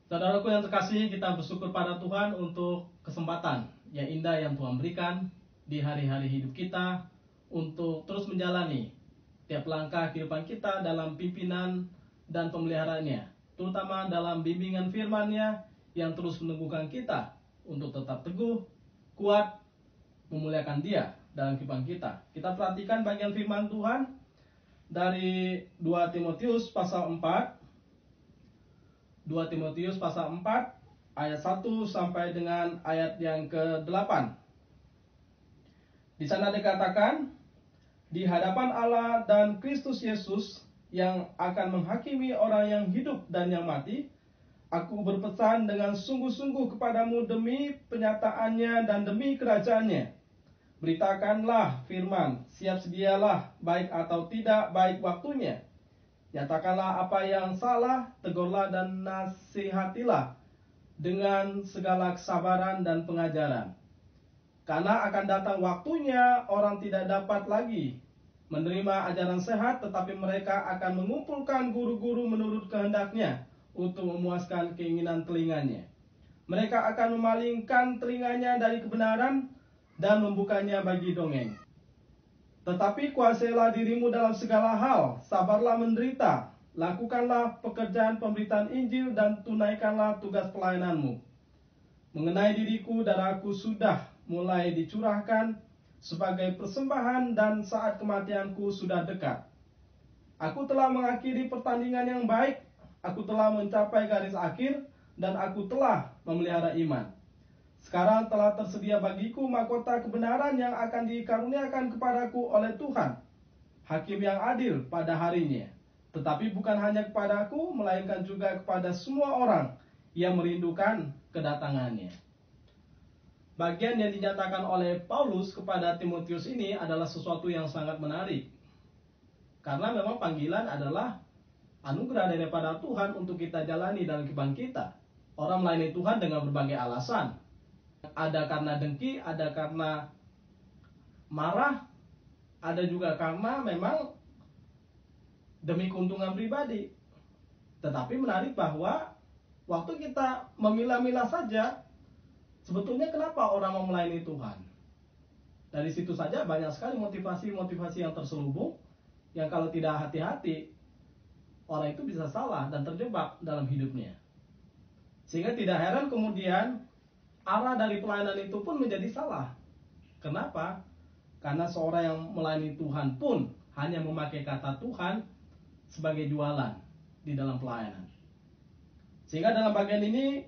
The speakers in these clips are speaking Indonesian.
Saudaraku yang terkasih, kita bersyukur pada Tuhan untuk kesempatan yang indah yang Tuhan berikan di hari-hari hidup kita untuk terus menjalani tiap langkah kehidupan kita dalam pimpinan dan pemeliharaannya, terutama dalam bimbingan firman-Nya yang terus meneguhkan kita untuk tetap teguh, kuat, memuliakan Dia dalam kehidupan kita. Kita perhatikan bagian firman Tuhan dari 2 Timotius pasal 4. 2 Timotius pasal 4 ayat 1 sampai dengan ayat yang ke-8. Di sana dikatakan, di hadapan Allah dan Kristus Yesus yang akan menghakimi orang yang hidup dan yang mati, aku berpesan dengan sungguh-sungguh kepadamu demi penyataannya dan demi kerajaannya. Beritakanlah firman, siap sedialah, baik atau tidak baik waktunya. Nyatakanlah apa yang salah, tegurlah dan nasihatilah dengan segala kesabaran dan pengajaran. Karena akan datang waktunya orang tidak dapat lagi menerima ajaran sehat, tetapi mereka akan mengumpulkan guru-guru menurut kehendaknya untuk memuaskan keinginan telinganya. Mereka akan memalingkan telinganya dari kebenaran dan membukanya bagi dongeng. Tetapi kuasailah dirimu dalam segala hal, sabarlah menderita, lakukanlah pekerjaan pemberitaan Injil dan tunaikanlah tugas pelayananmu. Mengenai diriku, darahku sudah mulai dicurahkan sebagai persembahan dan saat kematianku sudah dekat. Aku telah mengakhiri pertandingan yang baik, aku telah mencapai garis akhir, dan aku telah memelihara iman. Sekarang telah tersedia bagiku mahkota kebenaran yang akan dikaruniakan kepadaku oleh Tuhan, Hakim yang adil pada harinya. Tetapi bukan hanya kepadaku, melainkan juga kepada semua orang yang merindukan kedatangannya. Bagian yang dinyatakan oleh Paulus kepada Timotius ini adalah sesuatu yang sangat menarik. Karena memang panggilan adalah anugerah daripada Tuhan untuk kita jalani dalam kehidupan kita. Orang melayani Tuhan dengan berbagai alasan. Ada karena dengki, ada karena marah, ada juga karena memang demi keuntungan pribadi. Tetapi menarik bahwa waktu kita memilah-milah saja, sebetulnya kenapa orang mau melayani Tuhan? Dari situ saja banyak sekali motivasi-motivasi yang terselubung, yang kalau tidak hati-hati, orang itu bisa salah dan terjebak dalam hidupnya. Sehingga tidak heran kemudian arah dari pelayanan itu pun menjadi salah. Kenapa? Karena seorang yang melayani Tuhan pun hanya memakai kata Tuhan sebagai jualan di dalam pelayanan. Sehingga dalam bagian ini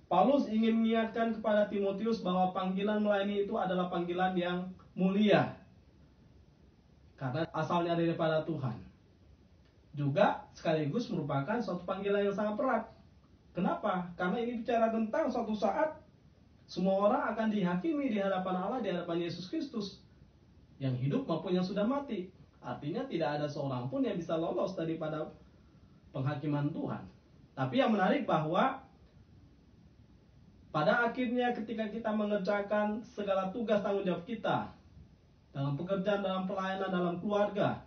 Paulus ingin mengingatkan kepada Timotius bahwa panggilan melayani itu adalah panggilan yang mulia, karena asalnya daripada Tuhan. Juga sekaligus merupakan suatu panggilan yang sangat berat. Kenapa? Karena ini bicara tentang suatu saat semua orang akan dihakimi di hadapan Allah, di hadapan Yesus Kristus, yang hidup maupun yang sudah mati. Artinya tidak ada seorang pun yang bisa lolos daripada penghakiman Tuhan. Tapi yang menarik bahwa pada akhirnya ketika kita mengerjakan segala tugas tanggung jawab kita, dalam pekerjaan, dalam pelayanan, dalam keluarga,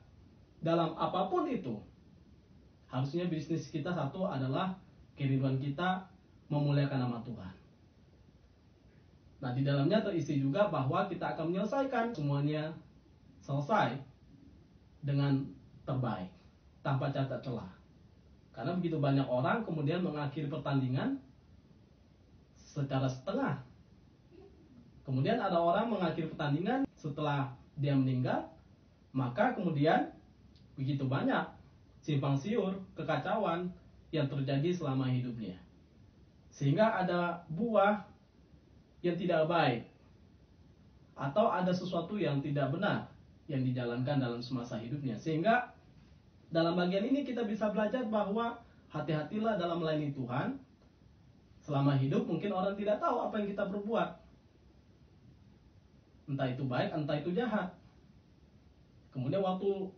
dalam apapun itu, harusnya bisnis kita satu adalah kerinduan kita memuliakan nama Tuhan. Nah, di dalamnya terisi juga bahwa kita akan menyelesaikan semuanya selesai dengan terbaik, tanpa cacat celah. Karena begitu banyak orang kemudian mengakhiri pertandingan secara setengah. Kemudian ada orang mengakhiri pertandingan setelah dia meninggal, maka kemudian begitu banyak simpang siur, kekacauan yang terjadi selama hidupnya. Sehingga ada buah yang tidak baik, atau ada sesuatu yang tidak benar yang dijalankan dalam semasa hidupnya. Sehingga dalam bagian ini kita bisa belajar bahwa hati-hatilah dalam melayani Tuhan. Selama hidup mungkin orang tidak tahu apa yang kita perbuat, entah itu baik, entah itu jahat. Kemudian waktu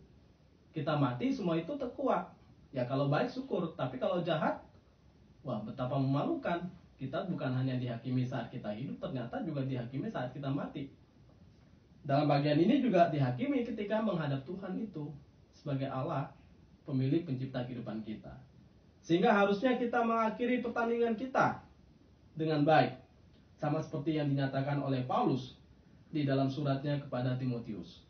kita mati, semua itu terkuak. Ya kalau baik syukur, tapi kalau jahat, wah betapa memalukan. Kita bukan hanya dihakimi saat kita hidup, ternyata juga dihakimi saat kita mati. Dalam bagian ini juga dihakimi ketika menghadap Tuhan itu sebagai Allah, pemilik pencipta kehidupan kita. Sehingga harusnya kita mengakhiri pertandingan kita dengan baik, sama seperti yang dinyatakan oleh Paulus di dalam suratnya kepada Timotius.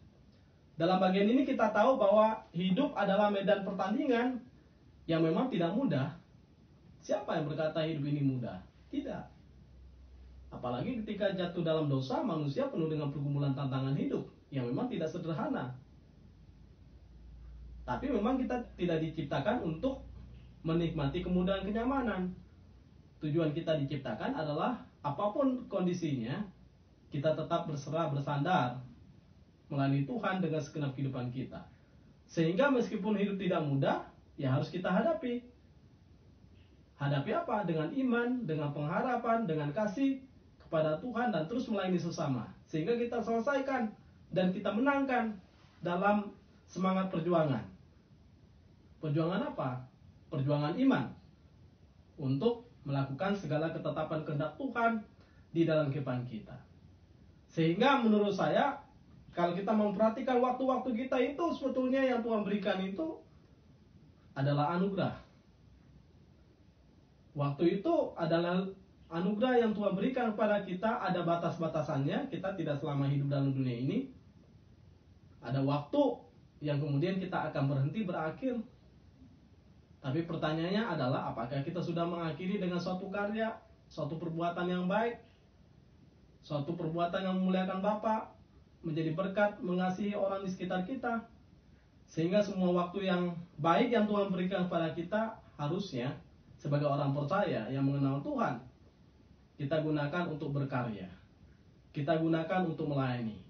Dalam bagian ini kita tahu bahwa hidup adalah medan pertandingan yang memang tidak mudah. Siapa yang berkata hidup ini mudah? Tidak. Apalagi ketika jatuh dalam dosa, manusia penuh dengan pergumulan tantangan hidup yang memang tidak sederhana. Tapi memang kita tidak diciptakan untuk menikmati kemudahan kenyamanan. Tujuan kita diciptakan adalah apapun kondisinya, kita tetap berserah bersandar melayani Tuhan dengan segenap kehidupan kita. Sehingga meskipun hidup tidak mudah, ya harus kita hadapi. Hadapi apa? Dengan iman, dengan pengharapan, dengan kasih kepada Tuhan, dan terus melayani sesama. Sehingga kita selesaikan dan kita menangkan dalam semangat perjuangan. Perjuangan apa? Perjuangan iman untuk melakukan segala ketetapan kehendak Tuhan di dalam kehidupan kita. Sehingga menurut saya, kalau kita memperhatikan waktu-waktu kita itu, sebetulnya yang Tuhan berikan itu adalah anugerah. Waktu itu adalah anugerah yang Tuhan berikan kepada kita. Ada batas-batasannya. Kita tidak selama hidup dalam dunia ini. Ada waktu yang kemudian kita akan berhenti, berakhir. Tapi pertanyaannya adalah, apakah kita sudah mengakhiri dengan suatu karya, suatu perbuatan yang baik, suatu perbuatan yang memuliakan Bapa, menjadi berkat, mengasihi orang di sekitar kita. Sehingga semua waktu yang baik yang Tuhan berikan kepada kita, harusnya sebagai orang percaya yang mengenal Tuhan, kita gunakan untuk berkarya, kita gunakan untuk melayani,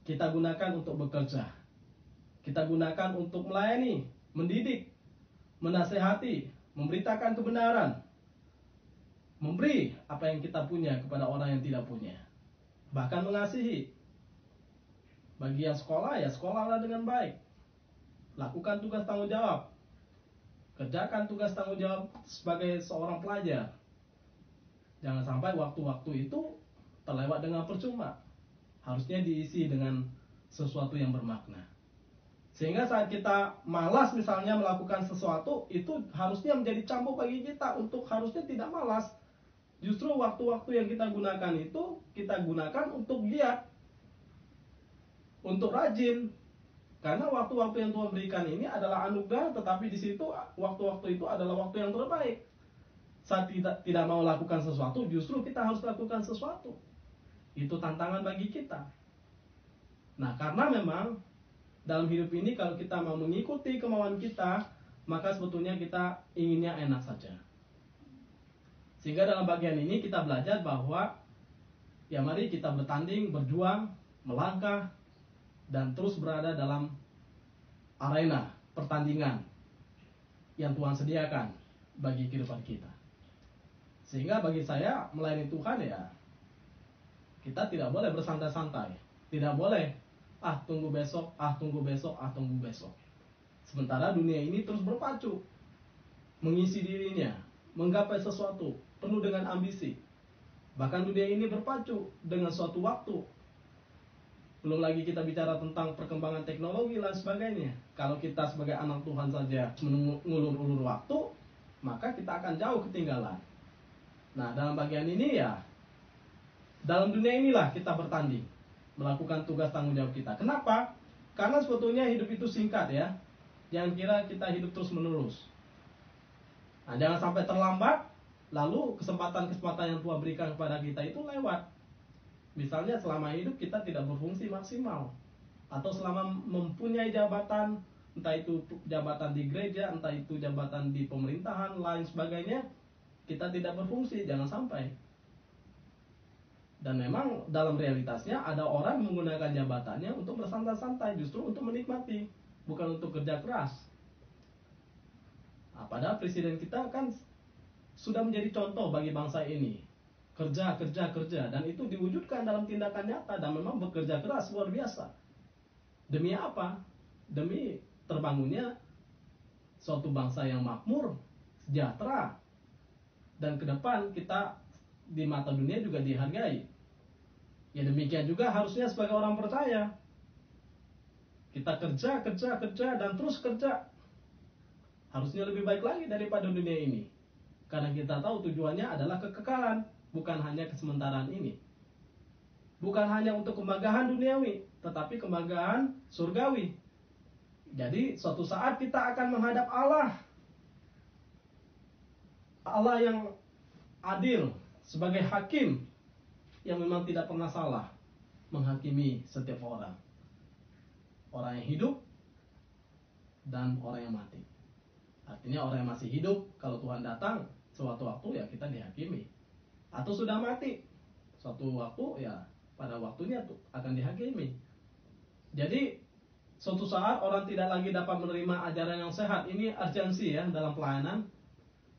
kita gunakan untuk bekerja, kita gunakan untuk melayani, mendidik, menasehati, memberitakan kebenaran, memberi apa yang kita punya kepada orang yang tidak punya, bahkan mengasihi. Bagi yang sekolah, ya sekolahlah dengan baik, lakukan tugas tanggung jawab, kerjakan tugas tanggung jawab sebagai seorang pelajar. Jangan sampai waktu-waktu itu terlewat dengan percuma. Harusnya diisi dengan sesuatu yang bermakna. Sehingga saat kita malas misalnya melakukan sesuatu, itu harusnya menjadi cambuk bagi kita untuk harusnya tidak malas. Justru waktu-waktu yang kita gunakan itu, kita gunakan untuk giat, untuk rajin. Karena waktu-waktu yang Tuhan berikan ini adalah anugerah, tetapi di situ waktu-waktu itu adalah waktu yang terbaik. Saat tidak mau lakukan sesuatu, justru kita harus lakukan sesuatu. Itu tantangan bagi kita. Nah, karena memang dalam hidup ini kalau kita mau mengikuti kemauan kita, maka sebetulnya kita inginnya enak saja. Sehingga dalam bagian ini kita belajar bahwa ya mari kita bertanding, berjuang, melangkah, dan terus berada dalam arena pertandingan yang Tuhan sediakan bagi kehidupan kita. Sehingga bagi saya melayani Tuhan, ya kita tidak boleh bersantai-santai, tidak boleh tunggu besok, tunggu besok, tunggu besok. Sementara dunia ini terus berpacu, mengisi dirinya, menggapai sesuatu, penuh dengan ambisi. Bahkan dunia ini berpacu dengan suatu waktu. Belum lagi kita bicara tentang perkembangan teknologi dan sebagainya. Kalau kita sebagai anak Tuhan saja mengulur-ulur waktu, maka kita akan jauh ketinggalan. Nah, dalam bagian ini ya, dalam dunia inilah kita bertanding, melakukan tugas tanggung jawab kita. Kenapa? Karena sebetulnya hidup itu singkat ya. Jangan kira kita hidup terus menerus. Nah, jangan sampai terlambat, lalu kesempatan-kesempatan yang Tuhan berikan kepada kita itu lewat. Misalnya selama hidup kita tidak berfungsi maksimal, atau selama mempunyai jabatan, entah itu jabatan di gereja, entah itu jabatan di pemerintahan, lain sebagainya, kita tidak berfungsi, jangan sampai. Dan memang dalam realitasnya ada orang menggunakan jabatannya untuk bersantai-santai, justru untuk menikmati, bukan untuk kerja keras. Nah, padahal presiden kita kan sudah menjadi contoh bagi bangsa ini. Kerja, kerja, kerja, dan itu diwujudkan dalam tindakan nyata, dan memang bekerja keras luar biasa. Demi apa? Demi terbangunnya suatu bangsa yang makmur, sejahtera, dan ke depan kita di mata dunia juga dihargai. Ya demikian juga harusnya sebagai orang percaya. Kita kerja, kerja, kerja, dan terus kerja. harusnya lebih baik lagi daripada dunia ini. Karena kita tahu tujuannya adalah kekekalan, bukan hanya kesementaraan ini. Bukan hanya untuk kemagahan duniawi, tetapi kemagahan surgawi. Jadi suatu saat kita akan menghadap Allah. Allah yang adil sebagai hakim yang memang tidak pernah salah menghakimi setiap orang. Orang yang hidup dan orang yang mati. Artinya orang yang masih hidup, kalau Tuhan datang suatu waktu ya kita dihakimi. Atau sudah mati, suatu waktu ya pada waktunya akan dihakimi. Jadi suatu saat orang tidak lagi dapat menerima ajaran yang sehat. Ini urgensi ya dalam pelayanan.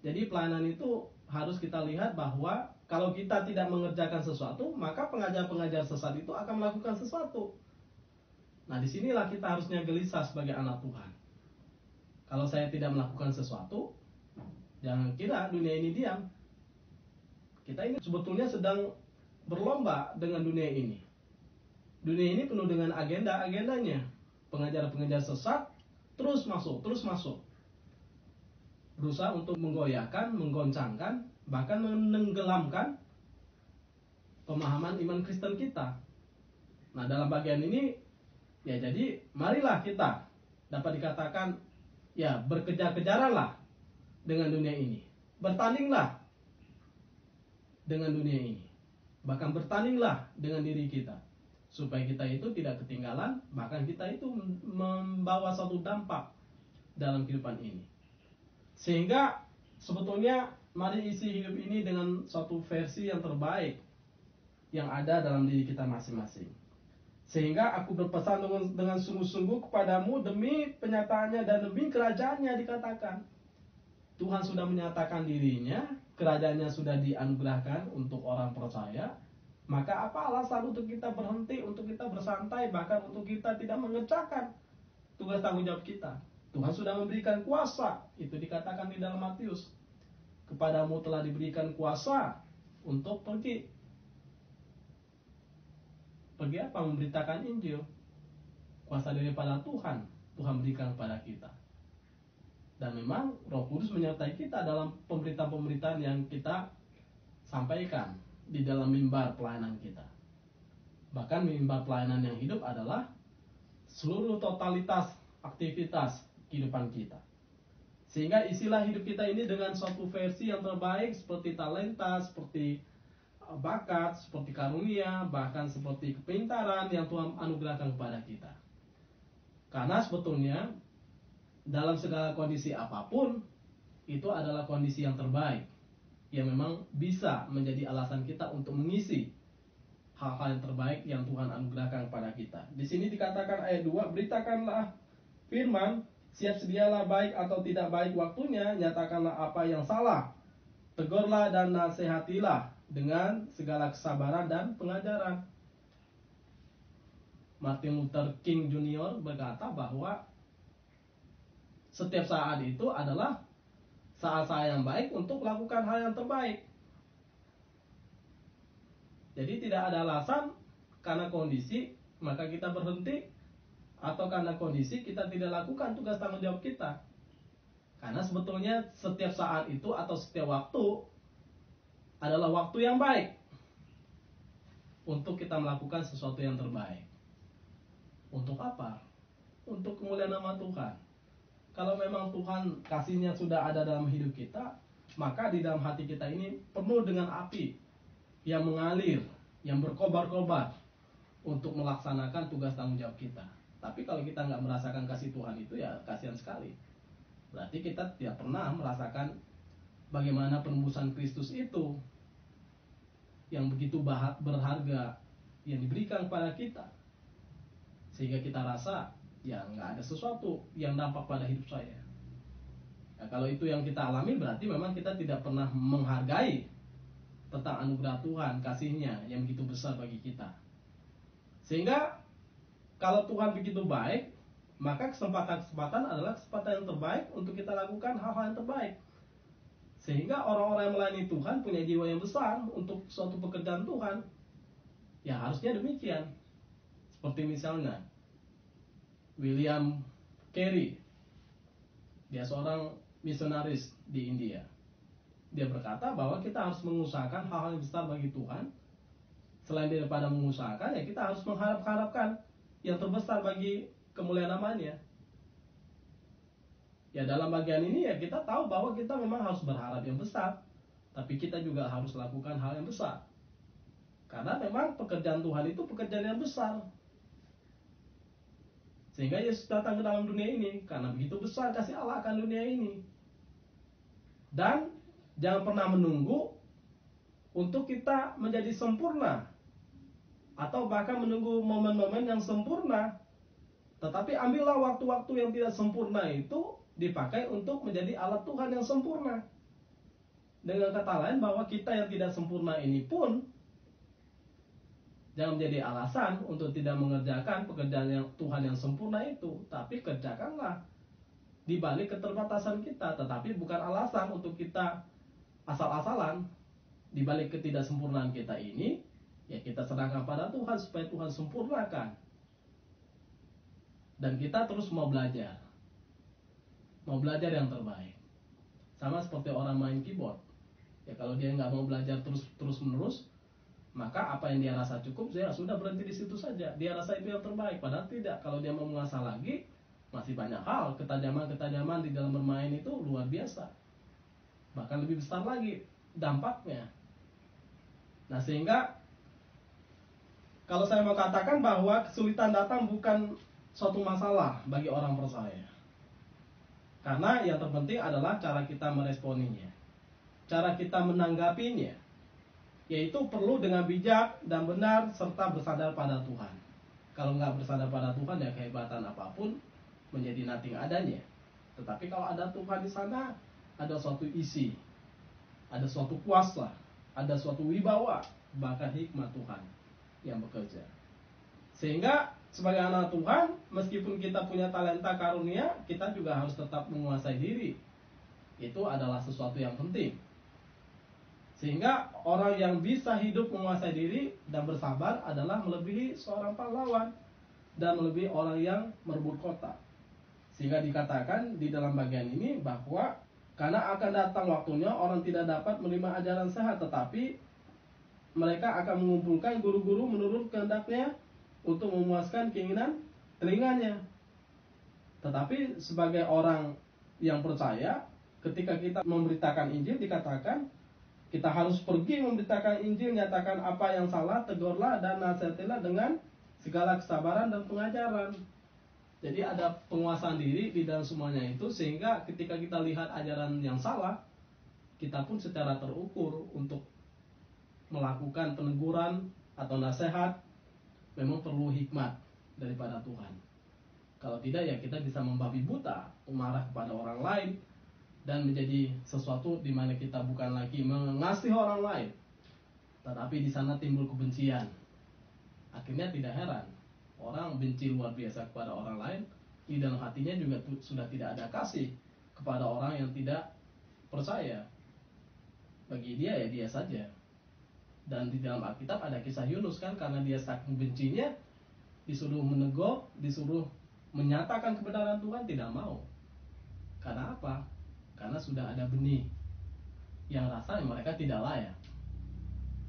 Jadi pelayanan itu harus kita lihat bahwa kalau kita tidak mengerjakan sesuatu, maka pengajar-pengajar sesat itu akan melakukan sesuatu. Nah, disinilah kita harusnya gelisah sebagai anak Tuhan. Kalau saya tidak melakukan sesuatu, jangan kira dunia ini diam. Kita ini sebetulnya sedang berlomba dengan dunia ini. Dunia ini penuh dengan agenda-agendanya. Pengajar-pengajar sesat terus masuk. Berusaha untuk menggoyahkan, menggoncangkan, bahkan menenggelamkan pemahaman iman Kristen kita. Nah, dalam bagian ini, ya jadi marilah kita dapat dikatakan, ya berkejar-kejaranlah dengan dunia ini. Bertandinglah dengan dunia ini. Bahkan bertandinglah dengan diri kita. Supaya kita itu tidak ketinggalan, bahkan kita itu membawa suatu dampak dalam kehidupan ini. Sehingga sebetulnya mari isi hidup ini dengan suatu versi yang terbaik yang ada dalam diri kita masing-masing. Sehingga aku berpesan dengan sungguh-sungguh kepadamu demi penyataannya dan demi kerajaannya dikatakan. Tuhan sudah menyatakan dirinya, kerajaannya sudah dianugerahkan untuk orang percaya. Maka apa alasan untuk kita berhenti, untuk kita bersantai, bahkan untuk kita tidak mengerjakan tugas tanggung jawab kita? Tuhan sudah memberikan kuasa, itu dikatakan di dalam Matius. Kepadamu telah diberikan kuasa untuk pergi. Pergi apa? Memberitakan Injil. Kuasa daripada Tuhan berikan kepada kita. Dan memang Roh Kudus menyertai kita dalam pemberitaan-pemberitaan yang kita sampaikan di dalam mimbar pelayanan kita. Bahkan mimbar pelayanan yang hidup adalah seluruh totalitas aktivitas kehidupan kita. Sehingga isilah hidup kita ini dengan suatu versi yang terbaik, seperti talenta, seperti bakat, seperti karunia, bahkan seperti kepintaran yang Tuhan anugerahkan kepada kita. Karena sebetulnya dalam segala kondisi apapun, itu adalah kondisi yang terbaik, yang memang bisa menjadi alasan kita untuk mengisi hal-hal yang terbaik yang Tuhan anugerahkan kepada kita. Di sini dikatakan ayat 2, beritakanlah firman, siap sedialah baik atau tidak baik waktunya, nyatakanlah apa yang salah, tegurlah dan nasihatilah dengan segala kesabaran dan pengajaran. Martin Luther King Jr. berkata bahwa setiap saat itu adalah saat-saat yang baik untuk melakukan hal yang terbaik. Jadi tidak ada alasan karena kondisi maka kita berhenti, atau karena kondisi kita tidak lakukan tugas tanggung jawab kita. Karena sebetulnya setiap saat itu atau setiap waktu adalah waktu yang baik untuk kita melakukan sesuatu yang terbaik. Untuk apa? Untuk kemuliaan nama Tuhan. Kalau memang Tuhan kasihnya sudah ada dalam hidup kita, maka di dalam hati kita ini penuh dengan api yang mengalir, yang berkobar-kobar untuk melaksanakan tugas tanggung jawab kita. Tapi kalau kita nggak merasakan kasih Tuhan itu, ya kasihan sekali. Berarti kita tidak pernah merasakan bagaimana penembusan Kristus itu yang begitu berharga yang diberikan kepada kita, sehingga kita rasa ya nggak ada sesuatu yang dampak pada hidup saya. Ya, kalau itu yang kita alami, berarti memang kita tidak pernah menghargai tentang anugerah Tuhan, kasihnya yang begitu besar bagi kita. Sehingga kalau Tuhan begitu baik, maka kesempatan-kesempatan adalah kesempatan yang terbaik untuk kita lakukan hal-hal yang terbaik. Sehingga orang-orang yang melayani Tuhan punya jiwa yang besar untuk suatu pekerjaan Tuhan. Ya harusnya demikian. Seperti misalnya William Carey, dia seorang misionaris di India. Dia berkata bahwa kita harus mengusahakan hal-hal yang besar bagi Tuhan. Selain daripada mengusahakan, ya kita harus mengharapkan yang terbesar bagi kemuliaan namanya. Ya dalam bagian ini ya kita tahu bahwa kita memang harus berharap yang besar, tapi kita juga harus lakukan hal yang besar. Karena memang pekerjaan Tuhan itu pekerjaan yang besar. Sehingga Yesus datang ke dalam dunia ini karena begitu besar kasih Allah akan dunia ini. Dan jangan pernah menunggu untuk kita menjadi sempurna, atau bahkan menunggu momen-momen yang sempurna. Tetapi ambillah waktu-waktu yang tidak sempurna itu dipakai untuk menjadi alat Tuhan yang sempurna. Dengan kata lain bahwa kita yang tidak sempurna ini pun jangan menjadi alasan untuk tidak mengerjakan pekerjaan yang Tuhan yang sempurna itu. Tapi kerjakanlah di balik keterbatasan kita. Tetapi bukan alasan untuk kita asal-asalan. Di balik ketidaksempurnaan kita ini, ya kita serahkan pada Tuhan supaya Tuhan sempurnakan. Dan kita terus mau belajar yang terbaik. Sama seperti orang main keyboard. Ya kalau dia nggak mau belajar terus menerus, maka apa yang dia rasa cukup, ya sudah berhenti di situ saja. Dia rasa itu yang terbaik, padahal tidak. Kalau dia mau mengasah lagi, masih banyak hal, ketajaman di dalam bermain itu luar biasa. Bahkan lebih besar lagi dampaknya. Nah sehingga kalau saya mau katakan bahwa kesulitan datang bukan suatu masalah bagi orang percaya. Karena yang terpenting adalah cara kita meresponinya, cara kita menanggapinya. Yaitu perlu dengan bijak dan benar serta bersandar pada Tuhan. Kalau nggak bersandar pada Tuhan, ya kehebatan apapun menjadi nothing adanya. Tetapi kalau ada Tuhan di sana, ada suatu isi, ada suatu kuasa, ada suatu wibawa, bahkan hikmat Tuhan yang bekerja. Sehingga sebagai anak Tuhan, meskipun kita punya talenta karunia, kita juga harus tetap menguasai diri. Itu adalah sesuatu yang penting. Sehingga orang yang bisa hidup menguasai diri dan bersabar adalah melebihi seorang pahlawan dan melebihi orang yang merebut kota. Sehingga dikatakan di dalam bagian ini bahwa karena akan datang waktunya orang tidak dapat menerima ajaran sehat, tetapi mereka akan mengumpulkan guru-guru menurut kehendaknya untuk memuaskan keinginan telinganya. Tetapi sebagai orang yang percaya, ketika kita memberitakan Injil, dikatakan kita harus pergi memberitakan Injil, nyatakan apa yang salah, tegurlah dan nasihatilah dengan segala kesabaran dan pengajaran. Jadi ada penguasaan diri di dalam semuanya itu, sehingga ketika kita lihat ajaran yang salah, kita pun secara terukur untuk melakukan peneguran atau nasihat. Memang perlu hikmat daripada Tuhan. Kalau tidak, ya kita bisa membabi buta, marah kepada orang lain, dan menjadi sesuatu di mana kita bukan lagi mengasihi orang lain, tetapi di sana timbul kebencian. Akhirnya tidak heran orang benci luar biasa kepada orang lain, di dalam hatinya juga sudah tidak ada kasih kepada orang yang tidak percaya. Bagi dia ya dia saja. Dan di dalam Alkitab ada kisah Yunus kan, karena dia saking bencinya, disuruh menegur, disuruh menyatakan kebenaran Tuhan, tidak mau. Karena apa? Karena sudah ada benih yang rasanya mereka tidak layak.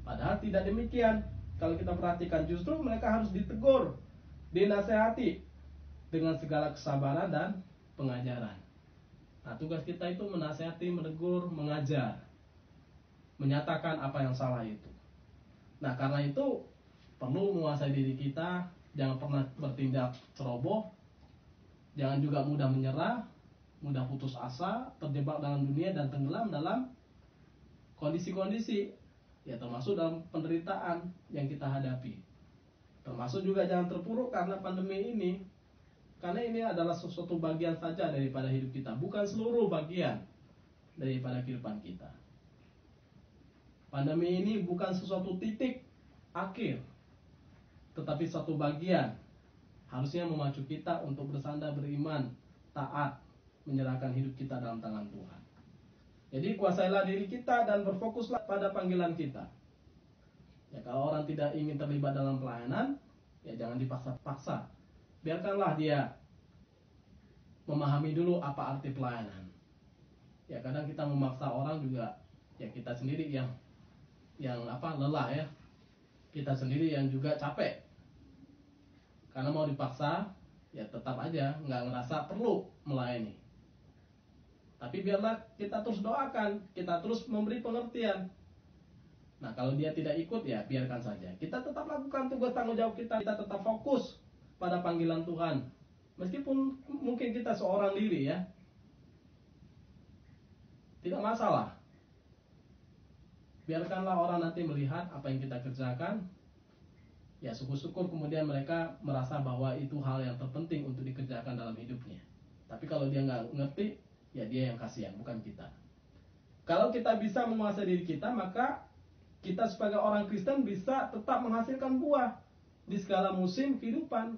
Padahal tidak demikian. Kalau kita perhatikan, justru mereka harus ditegur, dinasehati dengan segala kesabaran dan pengajaran. Nah, tugas kita itu menasehati, menegur, mengajar, menyatakan apa yang salah itu. Nah, karena itu perlu menguasai diri kita. Jangan pernah bertindak ceroboh. Jangan juga mudah menyerah, mudah putus asa, terjebak dalam dunia dan tenggelam dalam kondisi-kondisi, ya termasuk dalam penderitaan yang kita hadapi. Termasuk juga jangan terpuruk karena pandemi ini. Karena ini adalah sesuatu bagian saja daripada hidup kita, bukan seluruh bagian daripada kehidupan kita. Pandemi ini bukan sesuatu titik akhir, tetapi suatu bagian harusnya memacu kita untuk bersandar, beriman, taat, menyerahkan hidup kita dalam tangan Tuhan. Jadi kuasailah diri kita dan berfokuslah pada panggilan kita. Ya kalau orang tidak ingin terlibat dalam pelayanan, ya jangan dipaksa-paksa. Biarkanlah dia memahami dulu apa arti pelayanan. Ya kadang kita memaksa orang juga, ya kita sendiri yang lelah ya. Kita sendiri yang juga capek. Karena mau dipaksa, ya tetap aja nggak ngerasa perlu melayani. Tapi biarlah kita terus doakan, kita terus memberi pengertian. Nah kalau dia tidak ikut, ya biarkan saja. Kita tetap lakukan tugas tanggung jawab kita tetap fokus pada panggilan Tuhan. Meskipun mungkin kita seorang diri ya, tidak masalah. Biarkanlah orang nanti melihat apa yang kita kerjakan. Ya syukur-syukur kemudian mereka merasa bahwa itu hal yang terpenting untuk dikerjakan dalam hidupnya. Tapi kalau dia nggak ngerti, ya dia yang kasihan, bukan kita. Kalau kita bisa menguasai diri kita, maka kita sebagai orang Kristen bisa tetap menghasilkan buah di segala musim kehidupan.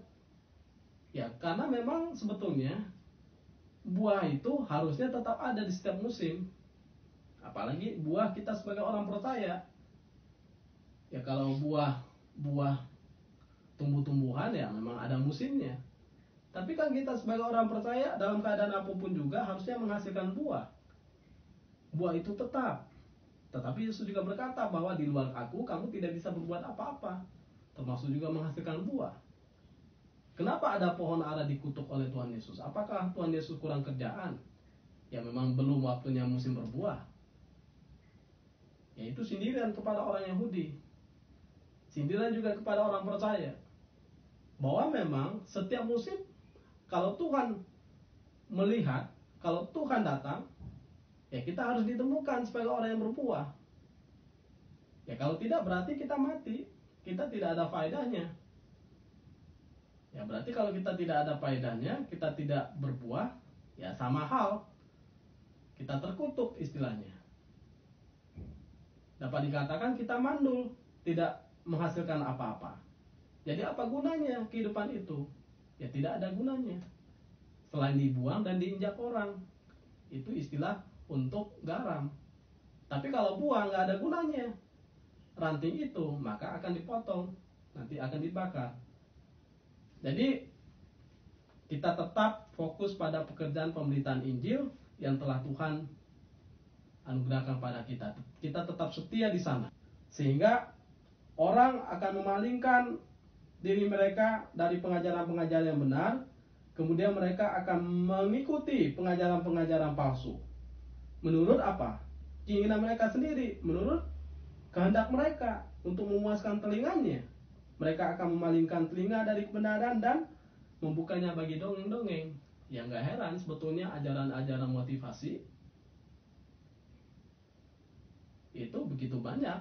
Ya karena memang sebetulnya buah itu harusnya tetap ada di setiap musim. Apalagi buah kita sebagai orang percaya. Ya kalau buah tumbuh-tumbuhan ya memang ada musimnya. Tapi kan kita sebagai orang percaya dalam keadaan apapun juga harusnya menghasilkan buah. Buah itu tetap. Tetapi Yesus juga berkata bahwa di luar aku kamu tidak bisa berbuat apa-apa. Termasuk juga menghasilkan buah. Kenapa ada pohon ara dikutuk oleh Tuhan Yesus? Apakah Tuhan Yesus kurang kerjaan? Ya memang belum waktunya musim berbuah. Yaitu sindiran kepada orang Yahudi. Sindiran juga kepada orang percaya. Bahwa memang setiap musim, kalau Tuhan melihat, kalau Tuhan datang, ya kita harus ditemukan sebagai orang yang berbuah. Ya kalau tidak berarti kita mati, kita tidak ada faedahnya. Ya berarti kalau kita tidak ada faedahnya, kita tidak berbuah, ya sama hal, kita terkutuk istilahnya. Dapat dikatakan kita mandul, tidak menghasilkan apa-apa. Jadi apa gunanya kehidupan itu? Ya tidak ada gunanya. Selain dibuang dan diinjak orang. Itu istilah untuk garam. Tapi kalau buah nggak ada gunanya. Ranting itu maka akan dipotong. Nanti akan dibakar. Jadi kita tetap fokus pada pekerjaan pemberitaan Injil yang telah Tuhan anugerahkan pada kita. Kita tetap setia di sana. Sehingga orang akan memalingkan diri mereka dari pengajaran-pengajaran yang benar, kemudian mereka akan mengikuti pengajaran-pengajaran palsu. Menurut apa? Keinginan mereka sendiri, menurut kehendak mereka untuk memuaskan telinganya. Mereka akan memalingkan telinga dari kebenaran dan membukanya bagi dongeng-dongeng. Yang gak heran sebetulnya ajaran-ajaran motivasi itu begitu banyak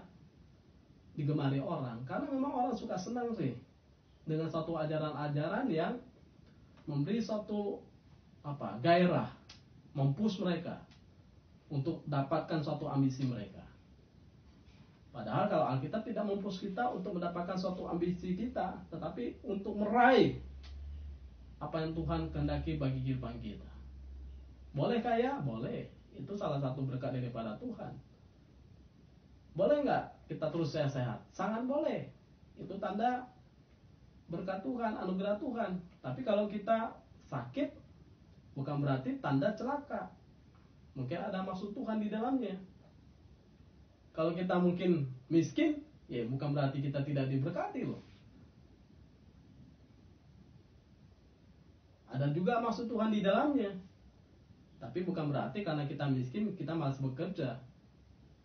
digemari orang, karena memang orang suka senang sih dengan satu ajaran-ajaran yang memberi satu gairah, mempush mereka untuk dapatkan suatu ambisi mereka. Padahal kalau Alkitab tidak mempush kita untuk mendapatkan suatu ambisi kita, tetapi untuk meraih apa yang Tuhan kehendaki bagi kehidupan kita. Boleh kaya? Boleh. Itu salah satu berkat daripada Tuhan. Boleh nggak kita terus sehat-sehat? Sangat boleh. Itu tanda berkat Tuhan, anugerah Tuhan. Tapi kalau kita sakit, bukan berarti tanda celaka. Mungkin ada maksud Tuhan di dalamnya. Kalau kita mungkin miskin, ya bukan berarti kita tidak diberkati loh. Ada juga maksud Tuhan di dalamnya. Tapi bukan berarti karena kita miskin, kita malas bekerja.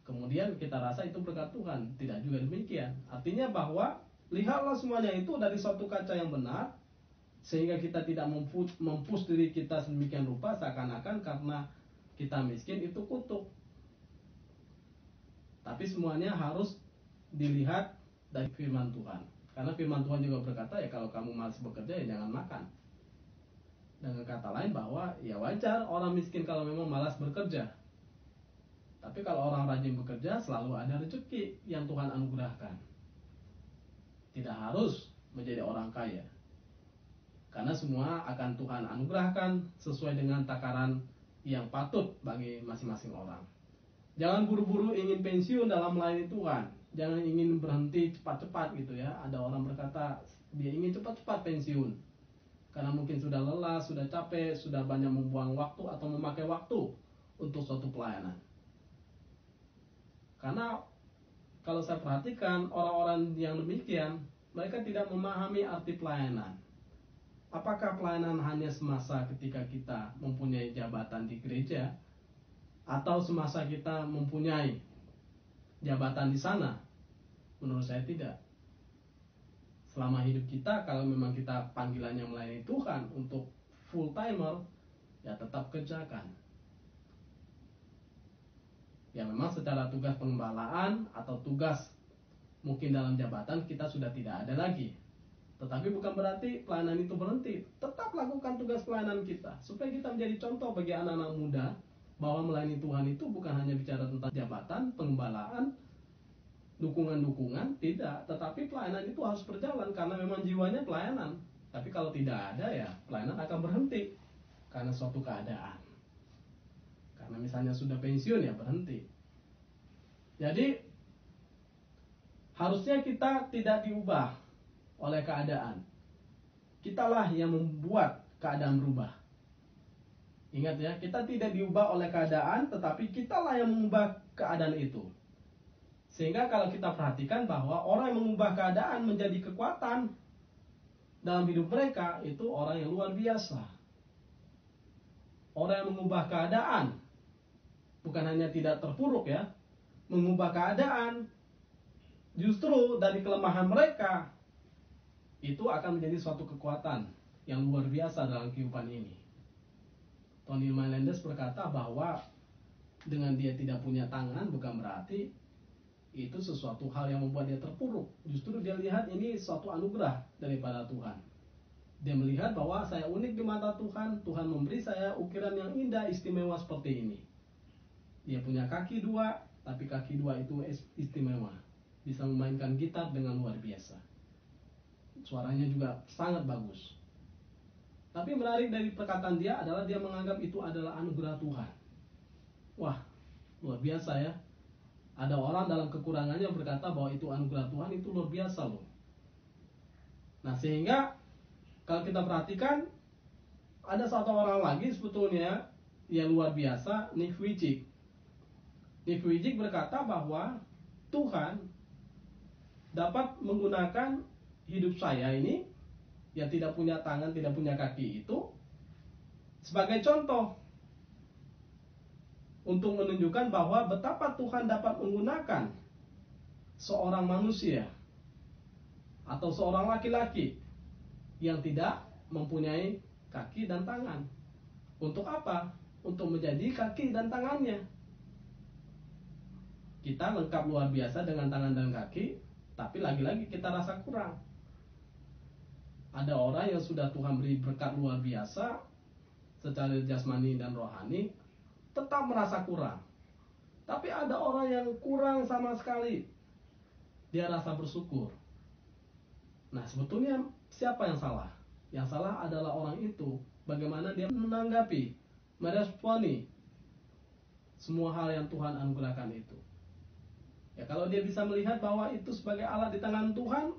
Kemudian kita rasa itu berkat Tuhan. Tidak juga demikian. Artinya bahwa lihatlah semuanya itu dari suatu kaca yang benar, sehingga kita tidak mempush diri kita sedemikian rupa seakan-akan karena kita miskin itu kutuk. Tapi semuanya harus dilihat dari firman Tuhan. Karena firman Tuhan juga berkata, ya kalau kamu malas bekerja ya jangan makan. Dengan kata lain bahwa ya wajar orang miskin kalau memang malas bekerja. Tapi kalau orang rajin bekerja selalu ada rezeki yang Tuhan anugerahkan. Tidak harus menjadi orang kaya. Karena semua akan Tuhan anugerahkan sesuai dengan takaran yang patut bagi masing-masing orang. Jangan buru-buru ingin pensiun dalam melayani Tuhan. Jangan ingin berhenti cepat-cepat gitu ya. Ada orang berkata dia ingin cepat-cepat pensiun. Karena mungkin sudah lelah, sudah capek, sudah banyak membuang waktu atau memakai waktu untuk suatu pelayanan. Karena kalau saya perhatikan orang-orang yang demikian, mereka tidak memahami arti pelayanan. Apakah pelayanan hanya semasa ketika kita mempunyai jabatan di gereja, atau semasa kita mempunyai jabatan di sana? Menurut saya tidak. Selama hidup kita, kalau memang kita panggilannya melayani Tuhan untuk full timer, ya tetap kerjakan. Ya memang secara tugas pengembalaan atau tugas mungkin dalam jabatan kita sudah tidak ada lagi. Tetapi bukan berarti pelayanan itu berhenti. Tetap lakukan tugas pelayanan kita, supaya kita menjadi contoh bagi anak-anak muda bahwa melayani Tuhan itu bukan hanya bicara tentang jabatan, pengembalaan, dukungan-dukungan, tidak. Tetapi pelayanan itu harus berjalan karena memang jiwanya pelayanan. Tapi kalau tidak ada, ya pelayanan akan berhenti karena suatu keadaan. Karena misalnya sudah pensiun, ya berhenti. Jadi harusnya kita tidak diubah oleh keadaan. Kitalah yang membuat keadaan berubah. Ingat ya, kita tidak diubah oleh keadaan, tetapi kitalah yang mengubah keadaan itu. Sehingga kalau kita perhatikan bahwa orang yang mengubah keadaan menjadi kekuatan dalam hidup mereka, itu orang yang luar biasa. Orang yang mengubah keadaan bukan hanya tidak terpuruk ya, mengubah keadaan justru dari kelemahan mereka, itu akan menjadi suatu kekuatan yang luar biasa dalam kehidupan ini. Tony Melendez berkata bahwa dengan dia tidak punya tangan bukan berarti itu sesuatu hal yang membuat dia terpuruk. Justru dia lihat ini suatu anugerah daripada Tuhan. Dia melihat bahwa saya unik di mata Tuhan. Tuhan memberi saya ukiran yang indah, istimewa seperti ini. Dia punya kaki dua, tapi kaki dua itu istimewa. Bisa memainkan gitar dengan luar biasa. Suaranya juga sangat bagus. Tapi menarik dari perkataan dia adalah dia menganggap itu adalah anugerah Tuhan. Wah, luar biasa ya. Ada orang dalam kekurangannya berkata bahwa itu anugerah Tuhan, itu luar biasa loh. Nah sehingga kalau kita perhatikan, ada satu orang lagi sebetulnya yang luar biasa, Nick Vujicic. Nick Vujicic berkata bahwa Tuhan dapat menggunakan hidup saya ini yang tidak punya tangan, tidak punya kaki itu sebagai contoh untuk menunjukkan bahwa betapa Tuhan dapat menggunakan seorang manusia atau seorang laki-laki yang tidak mempunyai kaki dan tangan. Untuk apa? Untuk menjadi kaki dan tangannya. Kita lengkap luar biasa dengan tangan dan kaki, tapi lagi-lagi kita rasa kurang. Ada orang yang sudah Tuhan beri berkat luar biasa secara jasmani dan rohani, tetap merasa kurang. Tapi ada orang yang kurang sama sekali, dia rasa bersyukur. Nah sebetulnya siapa yang salah? Yang salah adalah orang itu. Bagaimana dia menanggapi, meresponi semua hal yang Tuhan anugerahkan itu. Ya kalau dia bisa melihat bahwa itu sebagai alat di tangan Tuhan,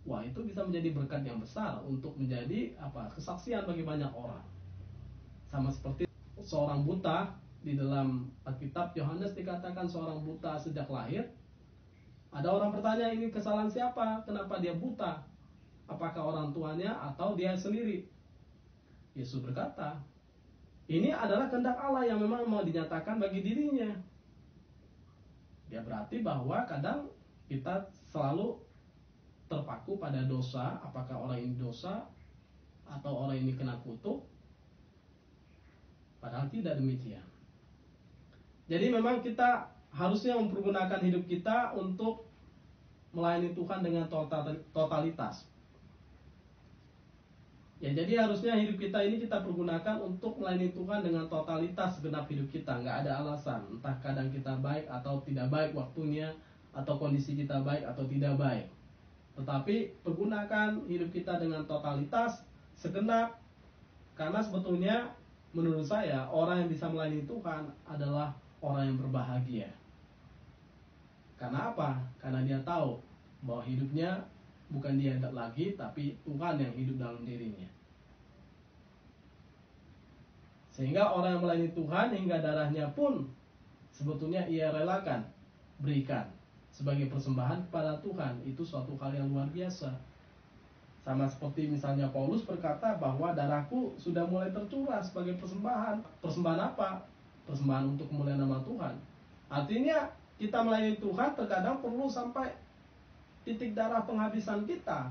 wah itu bisa menjadi berkat yang besar untuk menjadi kesaksian bagi banyak orang. Sama seperti seorang buta di dalam Alkitab Yohanes dikatakan seorang buta sejak lahir. Ada orang bertanya, ini kesalahan siapa? Kenapa dia buta? Apakah orang tuanya atau dia sendiri? Yesus berkata, ini adalah kehendak Allah yang memang mau dinyatakan bagi dirinya. Dia berarti bahwa kadang kita selalu terpaku pada dosa. Apakah orang ini dosa atau orang ini kena kutuk? Padahal tidak demikian. Jadi memang kita harusnya mempergunakan hidup kita untuk melayani Tuhan dengan totalitas. Ya jadi harusnya hidup kita ini kita pergunakan untuk melayani Tuhan dengan totalitas segenap hidup kita. Nggak ada alasan, entah kadang kita baik atau tidak baik waktunya, atau kondisi kita baik atau tidak baik. Tetapi pergunakan hidup kita dengan totalitas segenap. Karena sebetulnya menurut saya orang yang bisa melayani Tuhan adalah orang yang berbahagia. Karena apa? Karena dia tahu bahwa hidupnya bukan dia lagi, tapi Tuhan yang hidup dalam dirinya. Sehingga orang yang melayani Tuhan hingga darahnya pun sebetulnya ia relakan, berikan sebagai persembahan kepada Tuhan. Itu suatu hal yang luar biasa. Sama seperti misalnya Paulus berkata bahwa darahku sudah mulai tercurah sebagai persembahan. Persembahan apa? Persembahan untuk kemuliaan nama Tuhan. Artinya kita melayani Tuhan terkadang perlu sampai titik darah penghabisan kita,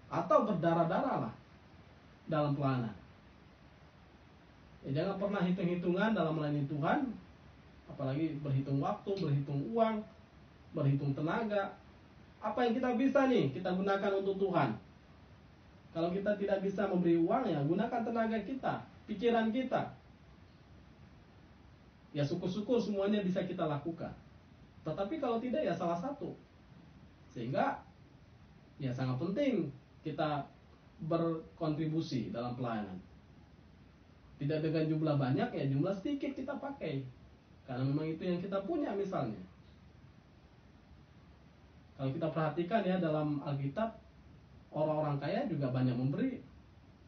atau berdarah-darah lah dalam pelayanan. Ya, jangan pernah hitung-hitungan dalam melayani Tuhan, apalagi berhitung waktu, berhitung uang, berhitung tenaga. Apa yang kita bisa nih kita gunakan untuk Tuhan. Kalau kita tidak bisa memberi uang, ya gunakan tenaga kita, pikiran kita. Ya syukur-syukur semuanya bisa kita lakukan. Tetapi kalau tidak, ya salah satu. Sehingga ya sangat penting kita berkontribusi dalam pelayanan. Tidak dengan jumlah banyak, ya jumlah sedikit kita pakai. Karena memang itu yang kita punya misalnya. Kalau kita perhatikan ya dalam Alkitab, orang-orang kaya juga banyak memberi.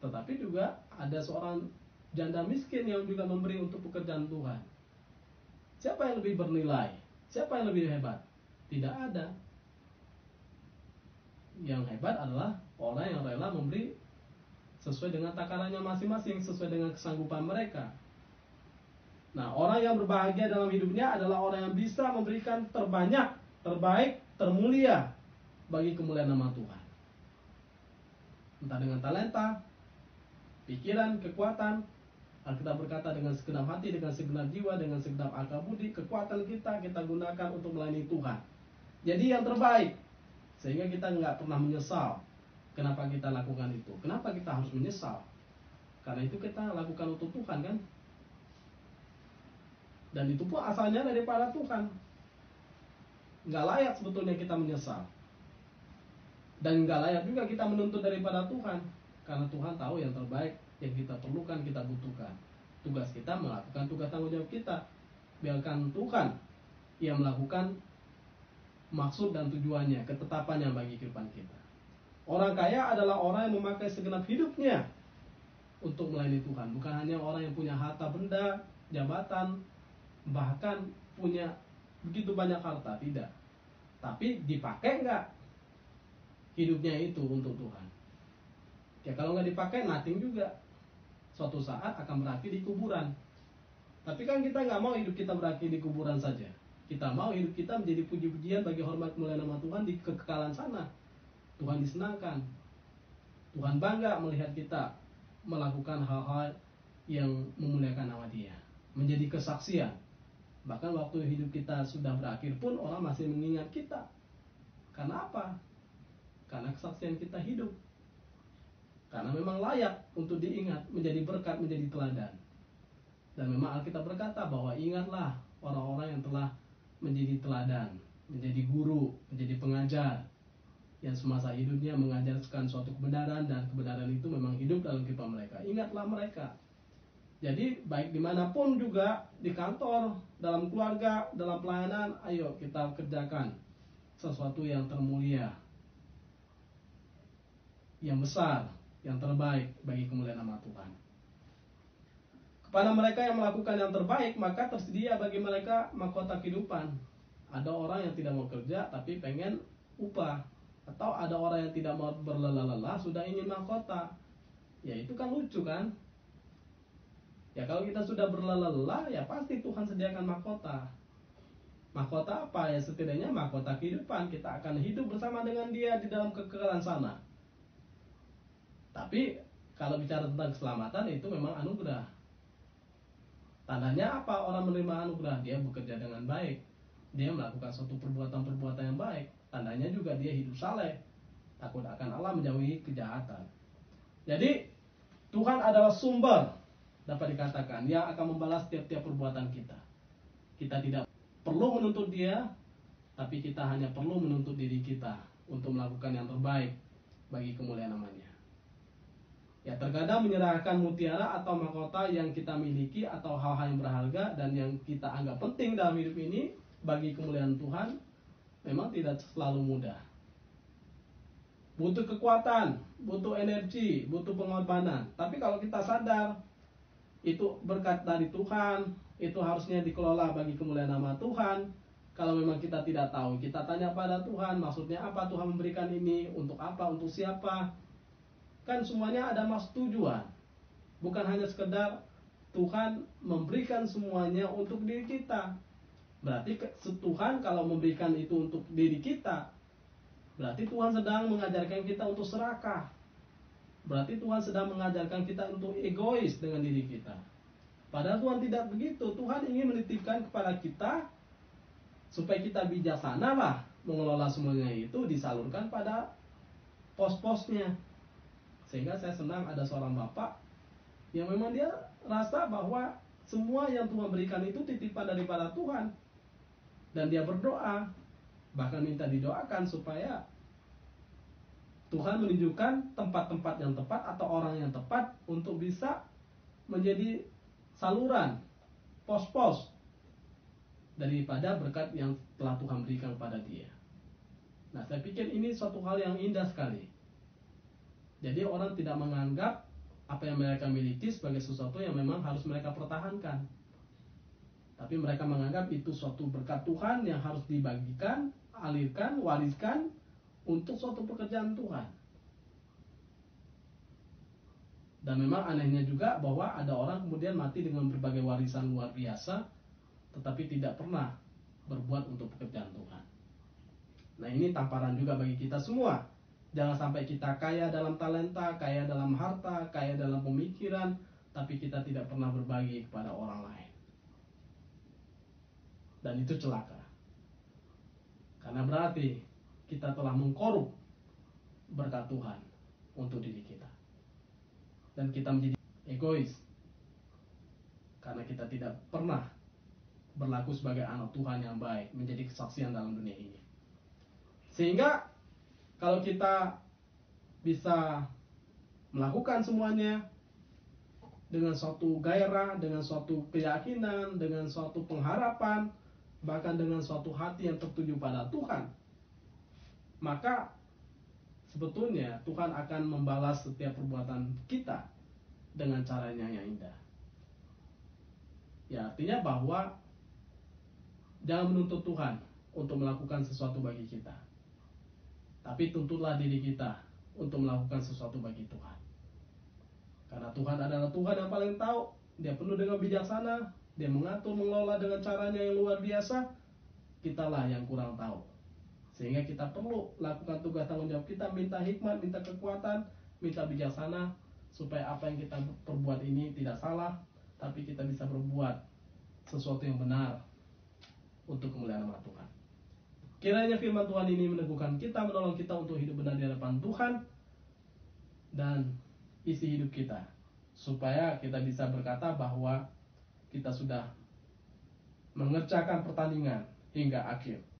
Tetapi juga ada seorang janda miskin yang juga memberi untuk pekerjaan Tuhan. Siapa yang lebih bernilai? Siapa yang lebih hebat? Tidak ada. Yang hebat adalah orang yang rela memberi sesuai dengan takarannya masing-masing, sesuai dengan kesanggupan mereka. Nah, orang yang berbahagia dalam hidupnya adalah orang yang bisa memberikan terbanyak, terbaik, termulia bagi kemuliaan nama Tuhan. Entah dengan talenta, pikiran, kekuatan. Alkitab berkata dengan segenap hati, dengan segenap jiwa, dengan segenap akal budi, kekuatan kita gunakan untuk melayani Tuhan. Jadi yang terbaik, sehingga kita nggak pernah menyesal kenapa kita lakukan itu. Kenapa kita harus menyesal? Karena itu kita lakukan untuk Tuhan kan. Dan itu pun asalnya daripada Tuhan. Nggak layak sebetulnya kita menyesal. Dan nggak layak juga kita menuntut daripada Tuhan. Karena Tuhan tahu yang terbaik, yang kita perlukan, kita butuhkan. Tugas kita melakukan tugas tanggung jawab kita. Biarkan Tuhan yang melakukan maksud dan tujuannya, ketetapannya bagi kehidupan kita. Orang kaya adalah orang yang memakai segenap hidupnya untuk melayani Tuhan. Bukan hanya orang yang punya harta benda, jabatan, bahkan punya begitu banyak harta, tidak. Tapi dipakai nggak hidupnya itu untuk Tuhan? Ya kalau nggak dipakai, nothing juga. Suatu saat akan berakhir di kuburan. Tapi kan kita nggak mau hidup kita berakhir di kuburan saja. Kita mau hidup kita menjadi puji-pujian bagi hormat kemuliaan nama Tuhan di kekekalan sana. Tuhan disenangkan. Tuhan bangga melihat kita melakukan hal-hal yang memuliakan nama Dia. Menjadi kesaksian. Bahkan waktu hidup kita sudah berakhir pun orang masih mengingat kita. Karena apa? Karena kesaksian kita hidup. Karena memang layak untuk diingat, menjadi berkat, menjadi teladan. Dan memang Alkitab berkata bahwa ingatlah orang-orang yang telah menjadi teladan, menjadi guru, menjadi pengajar, yang semasa hidupnya mengajarkan suatu kebenaran, dan kebenaran itu memang hidup dalam kehidupan mereka. Ingatlah mereka. Jadi baik dimanapun juga, di kantor, dalam keluarga, dalam pelayanan, ayo kita kerjakan sesuatu yang termulia, yang besar, yang terbaik bagi kemuliaan nama Tuhan. Kepada mereka yang melakukan yang terbaik, maka tersedia bagi mereka mahkota kehidupan. Ada orang yang tidak mau kerja tapi pengen upah. Atau ada orang yang tidak mau berlelah-lelah sudah ingin mahkota. Ya itu kan lucu kan? Ya kalau kita sudah berlelah-lelah, ya pasti Tuhan sediakan mahkota. Mahkota apa? Ya setidaknya mahkota kehidupan. Kita akan hidup bersama dengan Dia di dalam kekekalan sana. Tapi kalau bicara tentang keselamatan, itu memang anugerah. Tandanya apa orang menerima anugerah? Dia bekerja dengan baik. Dia melakukan suatu perbuatan-perbuatan yang baik. Tandanya juga dia hidup saleh, takut akan Allah, menjauhi kejahatan. Jadi Tuhan adalah sumber, dapat dikatakan, yang akan membalas tiap-tiap perbuatan kita. Kita tidak perlu menuntut Dia, tapi kita hanya perlu menuntut diri kita untuk melakukan yang terbaik bagi kemuliaan nama-Nya. Ya terkadang menyerahkan mutiara atau mahkota yang kita miliki atau hal-hal yang berharga dan yang kita anggap penting dalam hidup ini bagi kemuliaan Tuhan memang tidak selalu mudah. Butuh kekuatan, butuh energi, butuh pengorbanan. Tapi kalau kita sadar itu berkat dari Tuhan, itu harusnya dikelola bagi kemuliaan nama Tuhan. Kalau memang kita tidak tahu, kita tanya pada Tuhan, maksudnya apa Tuhan memberikan ini, untuk apa, untuk siapa. Kan semuanya ada maksud tujuan. Bukan hanya sekedar Tuhan memberikan semuanya untuk diri kita. Berarti Tuhan kalau memberikan itu untuk diri kita, berarti Tuhan sedang mengajarkan kita untuk serakah. Berarti Tuhan sedang mengajarkan kita untuk egois dengan diri kita. Padahal Tuhan tidak begitu. Tuhan ingin menitipkan kepada kita supaya kita bijaksana lah mengelola semuanya, itu disalurkan pada pos-posnya. Sehingga saya senang ada seorang bapak yang memang dia rasa bahwa semua yang Tuhan berikan itu titipan daripada Tuhan. Dan dia berdoa, bahkan minta didoakan supaya Tuhan menunjukkan tempat-tempat yang tepat atau orang yang tepat untuk bisa menjadi saluran, pos-pos daripada berkat yang telah Tuhan berikan kepada dia. Nah, saya pikir ini suatu hal yang indah sekali. Jadi orang tidak menganggap apa yang mereka miliki sebagai sesuatu yang memang harus mereka pertahankan. Tapi mereka menganggap itu suatu berkat Tuhan yang harus dibagikan, alirkan, wariskan untuk suatu pekerjaan Tuhan. Dan memang anehnya juga bahwa ada orang kemudian mati dengan berbagai warisan luar biasa, tetapi tidak pernah berbuat untuk pekerjaan Tuhan. Nah, ini tamparan juga bagi kita semua. Jangan sampai kita kaya dalam talenta, kaya dalam harta, kaya dalam pemikiran, tapi kita tidak pernah berbagi kepada orang lain. Dan itu celaka. Karena berarti kita telah mengkorup berkat Tuhan untuk diri kita. Dan kita menjadi egois. Karena kita tidak pernah berlaku sebagai anak Tuhan yang baik, menjadi kesaksian dalam dunia ini. Sehingga kalau kita bisa melakukan semuanya dengan suatu gairah, dengan suatu keyakinan, dengan suatu pengharapan, bahkan dengan suatu hati yang tertuju pada Tuhan, maka sebetulnya Tuhan akan membalas setiap perbuatan kita dengan caranya yang indah. Ya, artinya bahwa jangan menuntut Tuhan untuk melakukan sesuatu bagi kita, tapi tuntutlah diri kita untuk melakukan sesuatu bagi Tuhan. Karena Tuhan adalah Tuhan yang paling tahu. Dia penuh dengan bijaksana. Dia mengatur, mengelola dengan caranya yang luar biasa. Kitalah yang kurang tahu. Sehingga kita perlu lakukan tugas tanggung jawab kita, minta hikmat, minta kekuatan, minta bijaksana, supaya apa yang kita perbuat ini tidak salah, tapi kita bisa berbuat sesuatu yang benar untuk kemuliaan nama Tuhan. Kiranya firman Tuhan ini meneguhkan kita, menolong kita untuk hidup benar di hadapan Tuhan dan isi hidup kita, supaya kita bisa berkata bahwa kita sudah mengerjakan pertandingan hingga akhir.